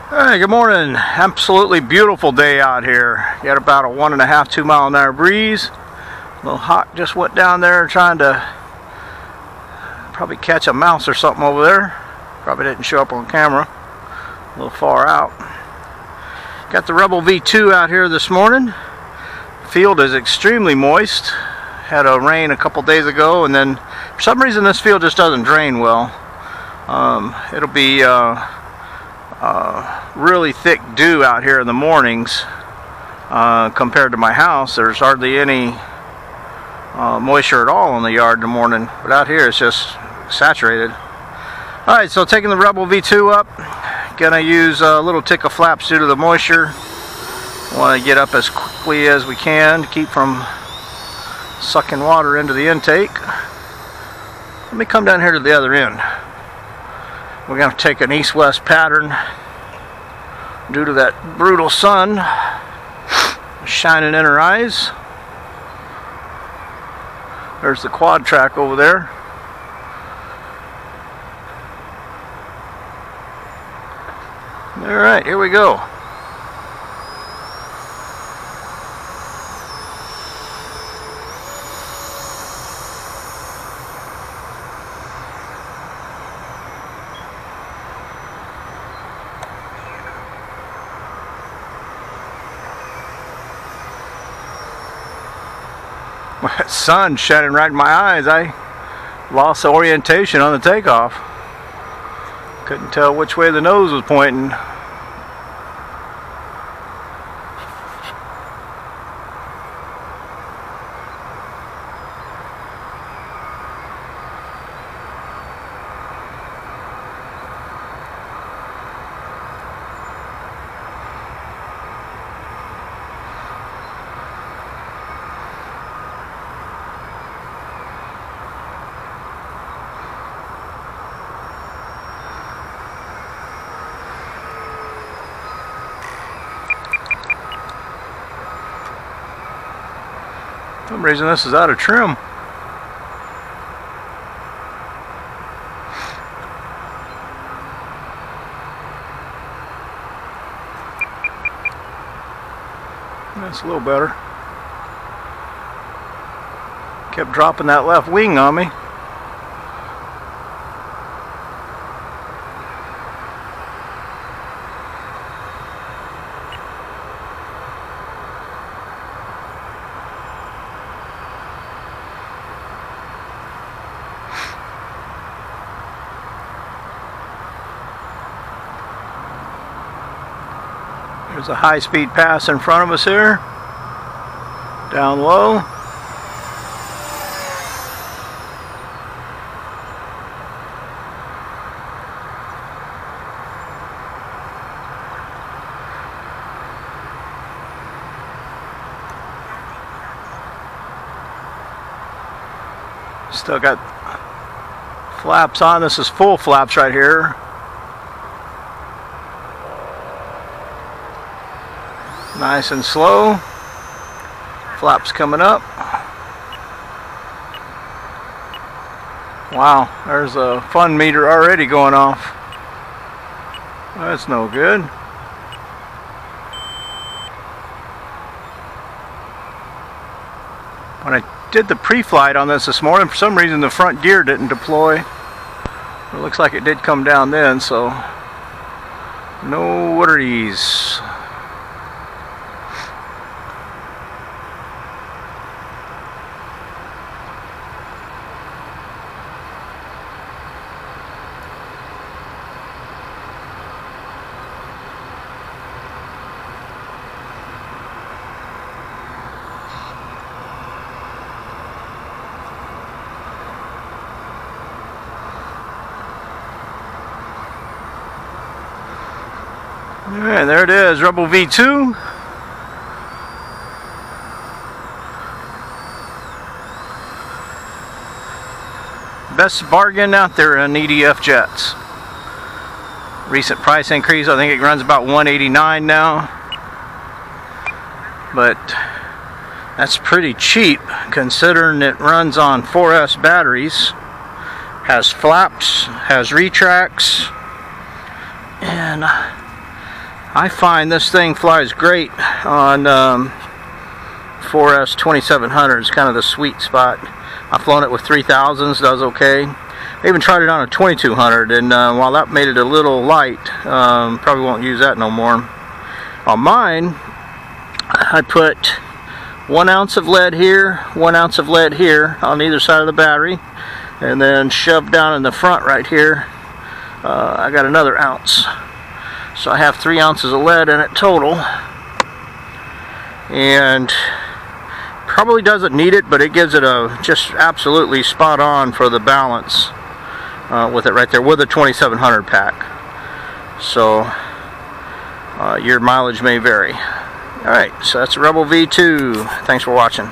Hey, good morning. Absolutely beautiful day out here. Got about a 1.5 to 2 mile an hour breeze. A little hawk just went down there trying to probably catch a mouse or something over there. Probably didn't show up on camera. A little far out. Got the Rebel V2 out here this morning. Field is extremely moist. Had a rain a couple days ago, and then for some reason this field just doesn't drain well. It'll be really thick dew out here in the mornings. Compared to my house, there's hardly any moisture at all in the yard in the morning, but out here it's just saturated. Alright, so taking the Rebel V2 up, gonna use a little tick of flaps due to the moisture. Want to get up as quickly as we can to keep from sucking water into the intake. Let me come down here to the other end. We're going to take an east-west pattern due to that brutal sun shining in our eyes. There's the quad track over there. Alright, here we go. That sun shining right in my eyes. I lost the orientation on the takeoff. Couldn't tell which way the nose was pointing. For some reason this is out of trim. That's a little better. Kept dropping that left wing on me. There's a high-speed pass in front of us here. Down low. Still got flaps on. This is full flaps right here. Nice and slow. Flaps coming up. Wow, there's a fun meter already going off. That's no good. When I did the pre-flight on this morning, for some reason the front gear didn't deploy. It looks like it did come down then, so no worries. Alright, there it is, Rebel V2. Best bargain out there in EDF jets. Recent price increase, I think it runs about $189 now. But that's pretty cheap considering it runs on 4S batteries. Has flaps, has retracts, and I find this thing flies great on 4S 2700. It's kind of the sweet spot. I've flown it with 3000s, does okay. I even tried it on a 2200, and while that made it a little light, probably won't use that no more. On mine, I put 1 ounce of lead here, 1 ounce of lead here on either side of the battery, and then shoved down in the front right here, I got another ounce. So I have 3 ounces of lead in it total, and probably doesn't need it, but it gives it a just absolutely spot on for the balance with it right there with a 2700 pack. So your mileage may vary. Alright, so that's a Rebel V2. Thanks for watching.